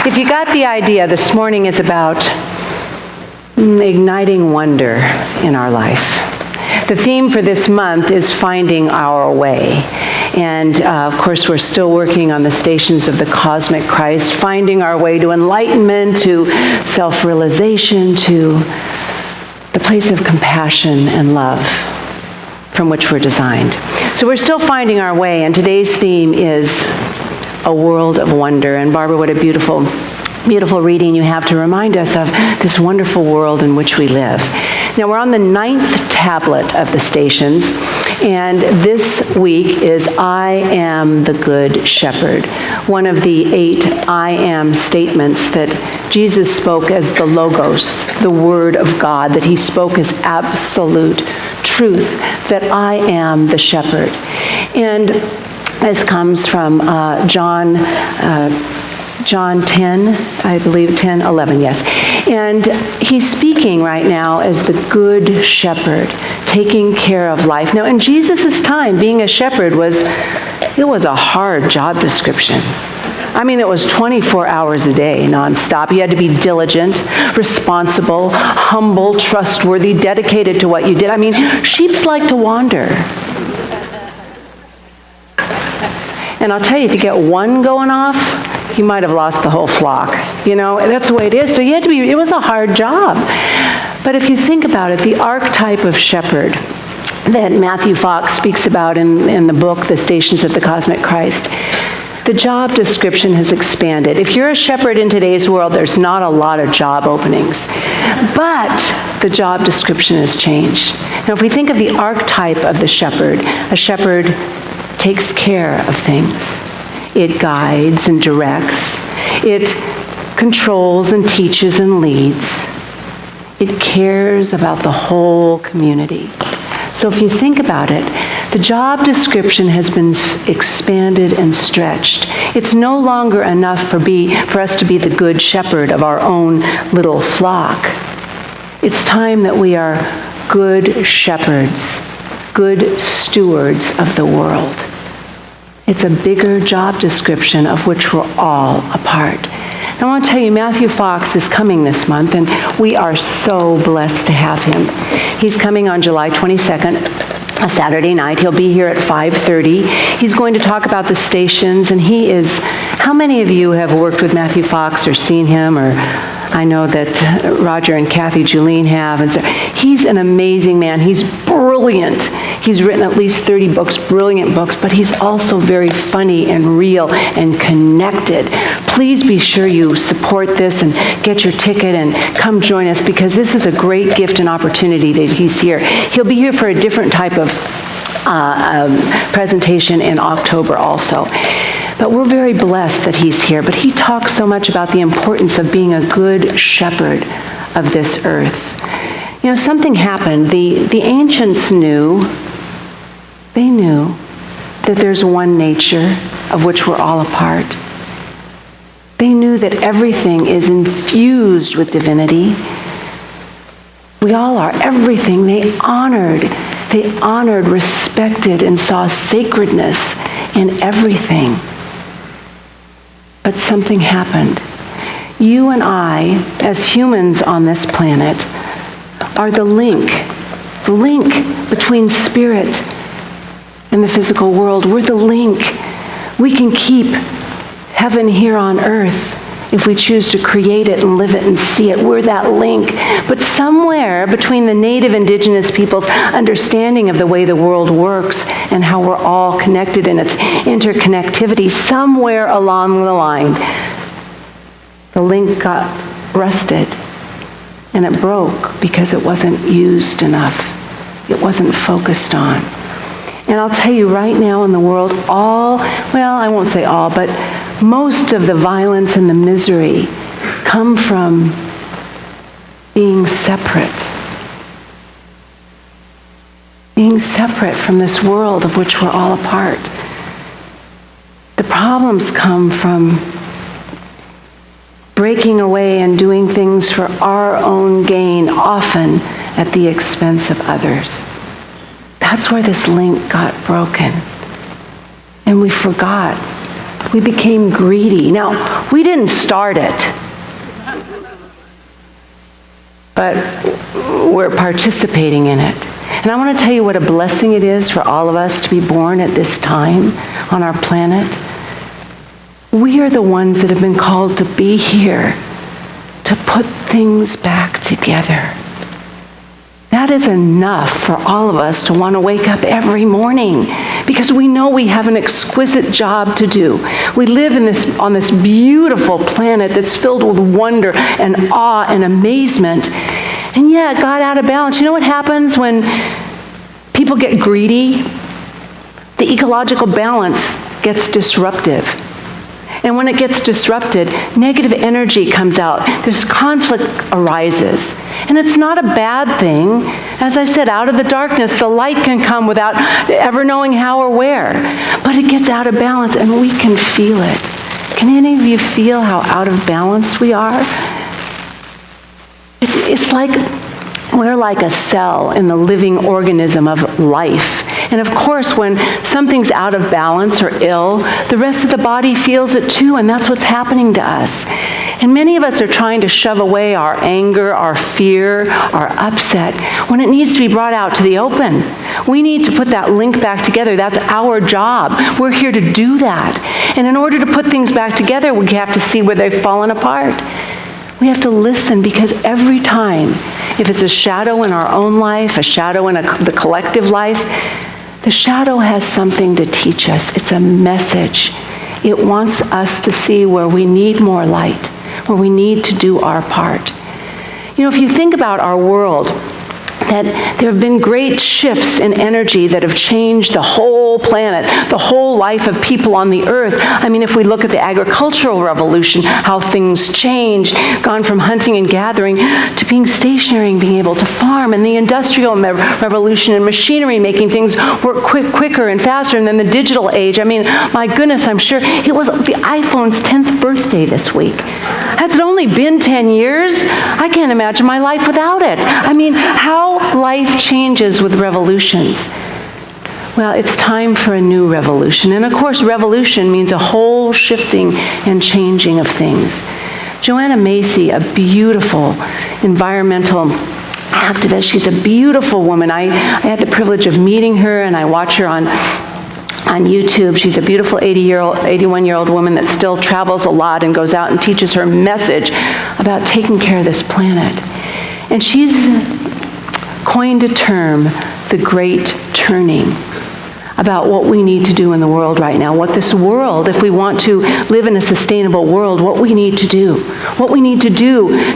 If you got the idea, this morning is about igniting wonder in our life. The theme for this month is finding our way. And of course, we're still working on the stations of the cosmic Christ, finding our way to enlightenment, to self-realization, to the place of compassion and love from which we're designed. So we're still finding our way, and today's theme is a world of wonder. And Barbara, what a beautiful reading you have to remind us of this wonderful world in which we live. Now, we're on the 9th tablet of the stations, and this week is I am the Good Shepherd, one of the 8 I am statements that Jesus spoke as the Logos, the Word of God, that he spoke as absolute truth, that I am the shepherd. And this comes from John 10, I believe 10, 11, yes. And he's speaking right now as the Good Shepherd, taking care of life. Now, in Jesus' time, being a shepherd was a hard job description. I mean, it was 24 hours a day, nonstop. You had to be diligent, responsible, humble, trustworthy, dedicated to what you did. I mean, sheeps like to wander. And I'll tell you, if you get one going off, you might have lost the whole flock. You know, that's the way it is. So it was a hard job. But if you think about it, the archetype of shepherd that Matthew Fox speaks about in the book, The Stations of the Cosmic Christ, the job description has expanded. If you're a shepherd in today's world, there's not a lot of job openings. But the job description has changed. Now, if we think of the archetype of the shepherd, a shepherd takes care of things. It guides and directs. It controls and teaches and leads. It cares about the whole community. So if you think about it, the job description has been expanded and stretched. It's no longer enough for us to be the good shepherd of our own little flock. It's time that we are good shepherds, good stewards of the world. It's a bigger job description of which we're all a part. I want to tell you, Matthew Fox is coming this month, and we are so blessed to have him. He's coming on July 22nd, a Saturday night. He'll be here at 5:30. He's going to talk about the stations, and how many of you have worked with Matthew Fox or seen him? Or I know that Roger and Kathy Julene have. And so he's an amazing man. He's brilliant. He's written at least 30 books, brilliant books, but he's also very funny and real and connected. Please be sure you support this and get your ticket and come join us, because this is a great gift and opportunity that he's here. He'll be here for a different type of presentation in October also. But we're very blessed that he's here. But he talks so much about the importance of being a good shepherd of this earth. You know, something happened. The ancients knew that there's one nature of which we're all a part. They knew that everything is infused with divinity. We all are. Everything. They honored, respected, and saw sacredness in everything. But something happened. You and I, as humans on this planet, are the link between spirit and the physical world. We're the link. We can keep heaven here on earth if we choose to create it and live it and see it. We're that link. But somewhere between the native indigenous people's understanding of the way the world works and how we're all connected in its interconnectivity, somewhere along the line, the link got rusted and it broke because it wasn't used enough. It wasn't focused on. And I'll tell you right now in the world, I won't say all, but most of the violence and the misery come from being separate from this world of which we're all a part. The problems come from breaking away and doing things for our own gain, often at the expense of others. That's where this link got broken. And we forgot We became greedy. Now, we didn't start it, but we're participating in it. And I want to tell you what a blessing it is for all of us to be born at this time on our planet. We are the ones that have been called to be here to put things back together. That is enough for all of us to want to wake up every morning, because we know we have an exquisite job to do. We live on this beautiful planet that's filled with wonder and awe and amazement. And yet, it got out of balance. You know what happens when people get greedy? The ecological balance gets disruptive. And when it gets disrupted, negative energy comes out. This conflict arises. And it's not a bad thing. As I said, out of the darkness, the light can come without ever knowing how or where. But it gets out of balance, and we can feel it. Can any of you feel how out of balance we are? It's like we're like a cell in the living organism of life. And of course, when something's out of balance or ill, the rest of the body feels it too, and that's what's happening to us. And many of us are trying to shove away our anger, our fear, our upset, when it needs to be brought out to the open. We need to put that link back together. That's our job. We're here to do that. And in order to put things back together, we have to see where they've fallen apart. We have to listen, because every time, if it's a shadow in our own life, a shadow in the collective life, the shadow has something to teach us. It's a message. It wants us to see where we need more light, where we need to do our part. You know, if you think about our world, that there have been great shifts in energy that have changed the whole planet, the whole life of people on the earth. I mean, if we look at the agricultural revolution, how things changed, gone from hunting and gathering to being stationary and being able to farm, and the industrial revolution and machinery making things work quicker and faster, and then the digital age. I mean, my goodness, I'm sure it was the iPhone's 10th birthday this week. Has it only been 10 years? I can't imagine my life without it. I mean, how life changes with revolutions. Well, it's time for a new revolution. And of course, revolution means a whole shifting and changing of things. Joanna Macy, a beautiful environmental activist, she's a beautiful woman. I had the privilege of meeting her, and I watch her on YouTube. She's a beautiful 81-year-old woman that still travels a lot and goes out and teaches her message about taking care of this planet. And she's coined a term, the Great Turning, about what we need to do in the world right now, what this world, if we want to live in a sustainable world, what we need to do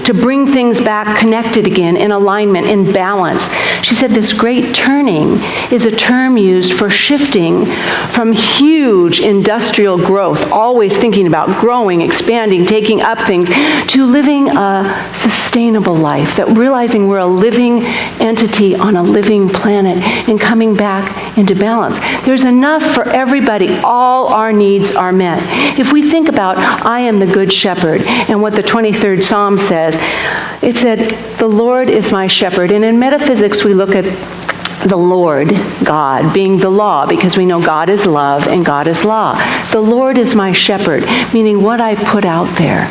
to bring things back connected again, in alignment, in balance. She said this great turning is a term used for shifting from huge industrial growth, always thinking about growing, expanding, taking up things, to living a sustainable life, that realizing we're a living entity on a living planet and coming back into balance. There's enough for everybody. All our needs are met. If we think about I am the good shepherd and what the 23rd Psalm says, it said, the Lord is my shepherd. And in metaphysics, we look at the Lord, God, being the law, because we know God is love and God is law. The Lord is my shepherd, meaning what I put out there,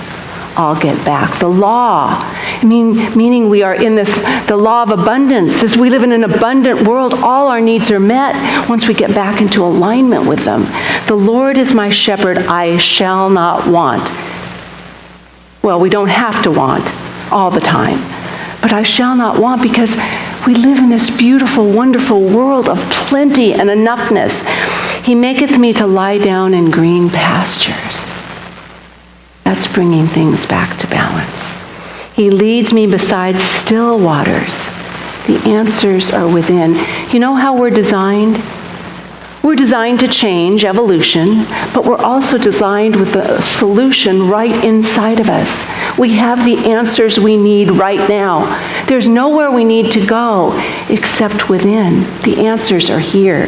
I'll get back. The law, meaning we are in the law of abundance. We live in an abundant world. All our needs are met once we get back into alignment with them. The Lord is my shepherd, I shall not want. Well, we don't have to want all the time, but I shall not want, because we live in this beautiful, wonderful world of plenty and enoughness. He maketh me to lie down in green pastures. That's bringing things back to balance. He leads me beside still waters. The answers are within. You know how we're designed? We're designed to change, evolution, but we're also designed with the solution right inside of us. We have the answers we need right now. There's nowhere we need to go except within. The answers are here.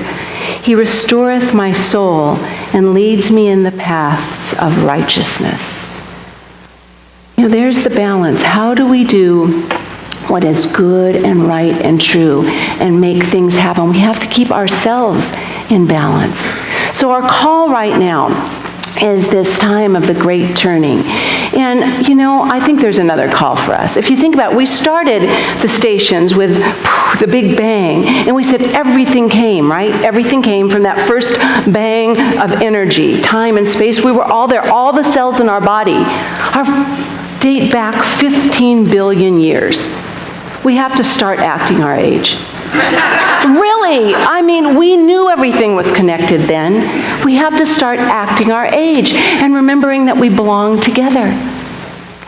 He restoreth my soul and leads me in the paths of righteousness. You know, there's the balance. How do we do what is good and right and true and make things happen? We have to keep ourselves in balance. So our call right now is this time of the great turning. And, I think there's another call for us. If you think about it, we started the stations with the Big Bang, and we said everything came, right? Everything came from that first bang of energy, time and space. We were all there. All the cells in our body date back 15 billion years. We have to start acting our age. Really, we knew everything was connected then. We have to start acting our age and remembering that we belong together.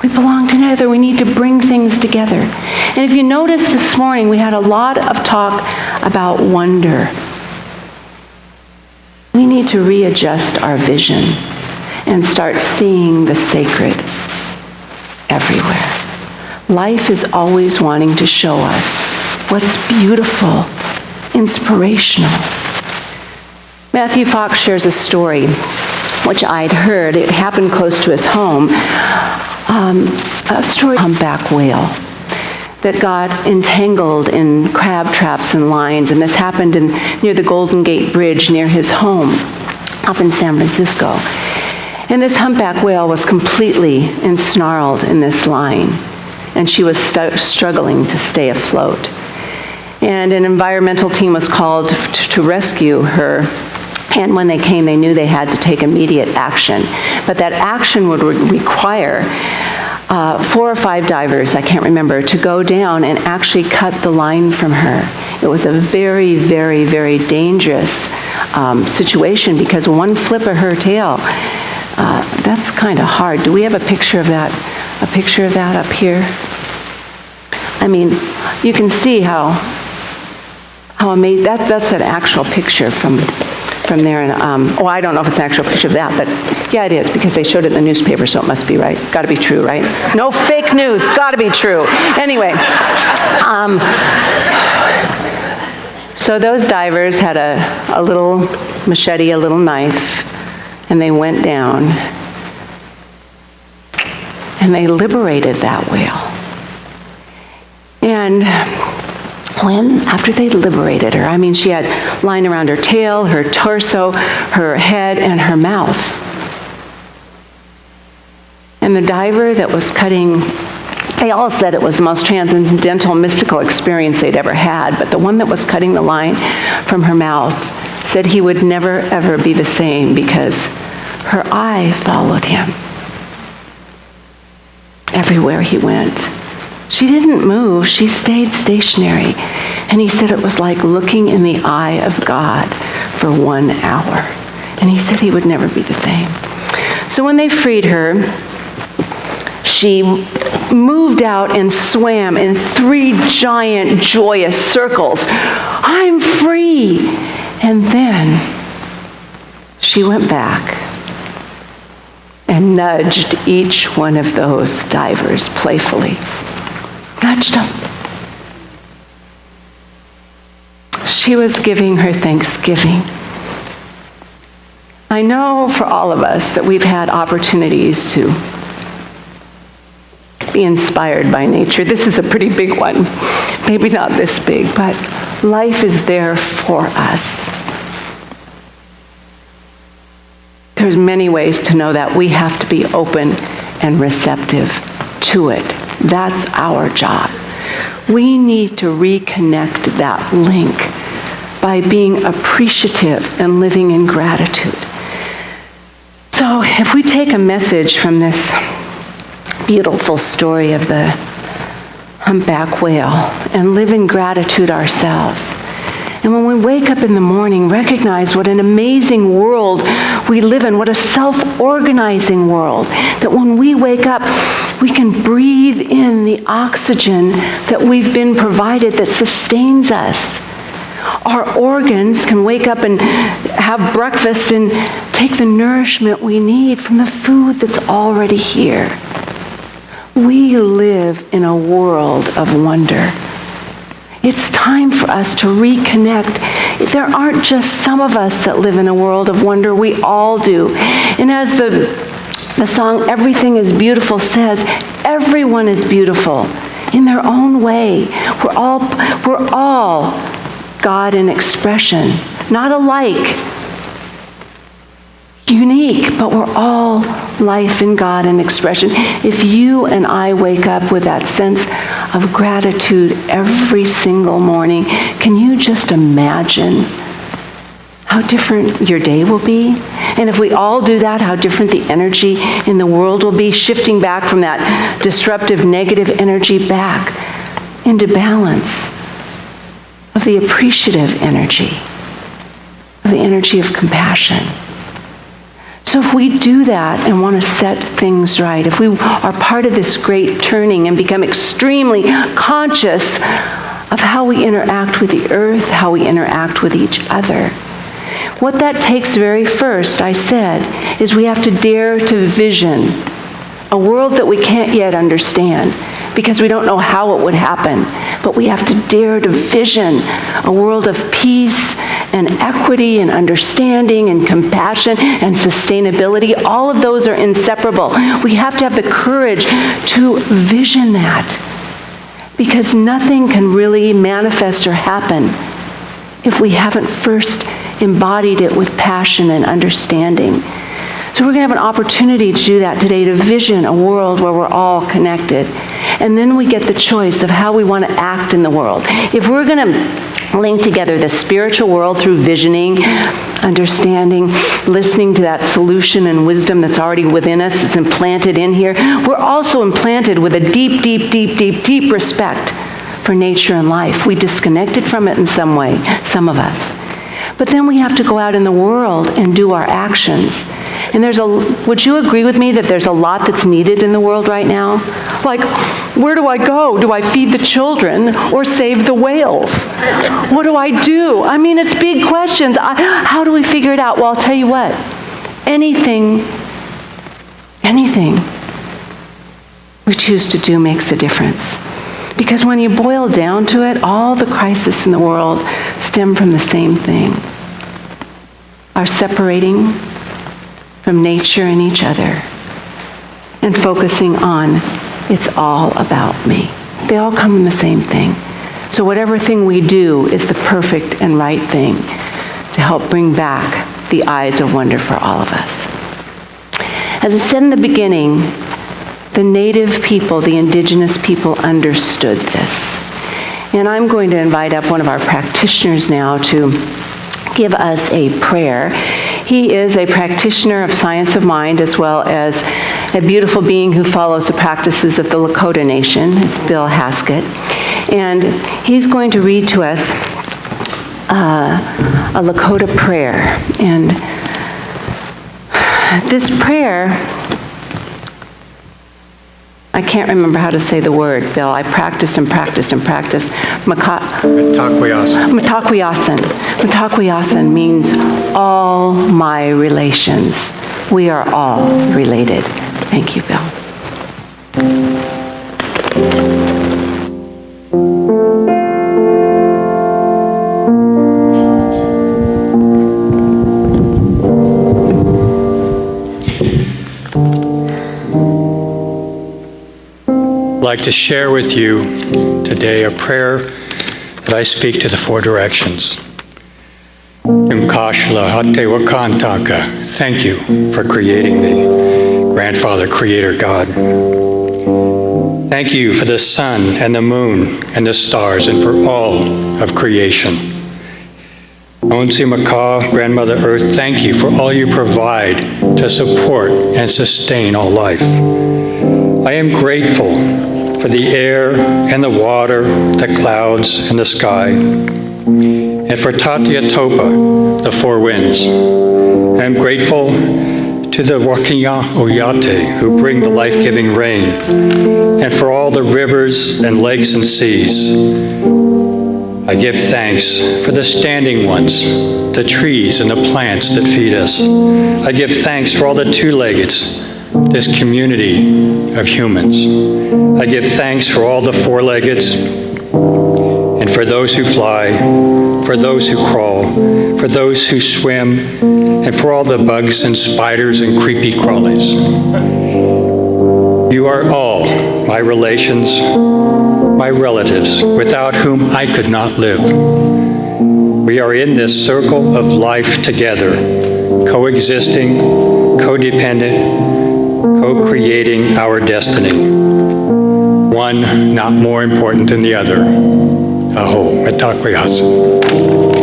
We belong together. We need to bring things together. And if you notice this morning, we had a lot of talk about wonder. We need to readjust our vision and start seeing the sacred everywhere. Life is always wanting to show us what's beautiful, inspirational. Matthew Fox shares a story, which I'd heard. It happened close to his home. A story of a humpback whale that got entangled in crab traps and lines, and this happened near the Golden Gate Bridge near his home up in San Francisco. And this humpback whale was completely ensnarled in this line, and she was struggling to stay afloat. And an environmental team was called to rescue her. And when they came, they knew they had to take immediate action. But that action would require 4 or 5 divers, I can't remember, to go down and actually cut the line from her. It was a very, very, very dangerous situation, because one flip of her tail, that's kind of hard. Do we have a picture of that? A picture of that up here? You can see how amazing, that's an actual picture from there. And I don't know if it's an actual picture of that, but yeah, it is, because they showed it in the newspaper, so it must be right. Got to be true, right? No fake news. Got to be true. Anyway, so those divers had a little machete, a little knife, and they went down, and they liberated that whale. And after they liberated her, she had line around her tail, her torso, her head, and her mouth. And the diver that was cutting, they all said it was the most transcendental, mystical experience they'd ever had, but the one that was cutting the line from her mouth said he would never, ever be the same, because her eye followed him everywhere he went. She didn't move. She stayed stationary. And he said it was like looking in the eye of God for 1 hour. And he said he would never be the same. So when they freed her, she moved out and swam in 3 giant, joyous circles. I'm free! And then she went back and nudged each one of those divers playfully. Nudged them. She was giving her thanksgiving. I know for all of us that we've had opportunities to be inspired by nature. This is a pretty big one. Maybe not this big, but life is there for us. There's many ways to know that. We have to be open and receptive to it. That's our job. We need to reconnect that link by being appreciative and living in gratitude. So if we take a message from this beautiful story of the humpback whale and live in gratitude ourselves, and when we wake up in the morning, recognize what an amazing world we live in, what a self-organizing world, that when we wake up, we can breathe in the oxygen that we've been provided that sustains us. Our organs can wake up and have breakfast and take the nourishment we need from the food that's already here. We live in a world of wonder. It's time for us to reconnect. There aren't just some of us that live in a world of wonder. We all do. And as the song "Everything is Beautiful" says, everyone is beautiful in their own way. We're all God in expression, not alike. unique, but we're all life in God and expression. If you and I wake up with that sense of gratitude every single morning, can you just imagine how different your day will be? And if we all do that, how different the energy in the world will be, shifting back from that disruptive negative energy back into balance of the appreciative energy, of the energy of compassion. So if we do that and want to set things right, if we are part of this great turning and become extremely conscious of how we interact with the earth, how we interact with each other, what that takes very first, I said, is we have to dare to vision a world that we can't yet understand because we don't know how it would happen. But we have to dare to vision a world of peace and equity and understanding and compassion and sustainability. All of those are inseparable. We have to have the courage to vision that, because nothing can really manifest or happen if we haven't first embodied it with passion and understanding. So we're going to have an opportunity to do that today, to vision a world where we're all connected. And then we get the choice of how we want to act in the world. If we're going to link together the spiritual world through visioning, understanding, listening to that solution and wisdom that's already within us, it's implanted in here, we're also implanted with a deep, deep, deep, deep, deep respect for nature and life. We disconnected from it in some way, some of us. But then we have to go out in the world and do our actions. And would you agree with me that there's a lot that's needed in the world right now? Like, where do I go? Do I feed the children or save the whales? What do I do? I mean, it's big questions. How do we figure it out? Well, I'll tell you what. Anything we choose to do makes a difference. Because when you boil down to it, all the crises in the world stem from the same thing. Our separating from nature and each other, and focusing on, it's all about me. They all come from the same thing. So whatever thing we do is the perfect and right thing to help bring back the eyes of wonder for all of us. As I said in the beginning, the native people, the indigenous people, understood this. And I'm going to invite up one of our practitioners now to give us a prayer. He is a practitioner of science of mind, as well as a beautiful being who follows the practices of the Lakota Nation. It's Bill Haskett. And he's going to read to us a Lakota prayer. And this prayer, I can't remember how to say the word, Bill. I practiced and practiced and practiced. Mitakuye-oyasin. Mitakuye-oyasin means all my relations. We are all related. Thank you, Bill. I'd like to share with you today a prayer that I speak to the four directions. Thank you for creating me, Grandfather, Creator God. Thank you for the sun and the moon and the stars and for all of creation. Onsi Maka, Grandmother Earth, thank you for all you provide to support and sustain all life. I am grateful for the air and the water, the clouds and the sky, and for Tatia Topa, the four winds. I am grateful to the Wakiya Oyate, who bring the life-giving rain, and for all the rivers and lakes and seas. I give thanks for the standing ones, the trees and the plants that feed us. I give thanks for all the two-leggeds, this community of humans. I give thanks for all the four-leggeds, and for those who fly, for those who crawl, for those who swim, and for all the bugs and spiders and creepy crawlies. You are all my relations, my relatives, without whom I could not live. We are in this circle of life together, coexisting, codependent, co-creating our destiny. One not more important than the other. Aho, metakoyasa.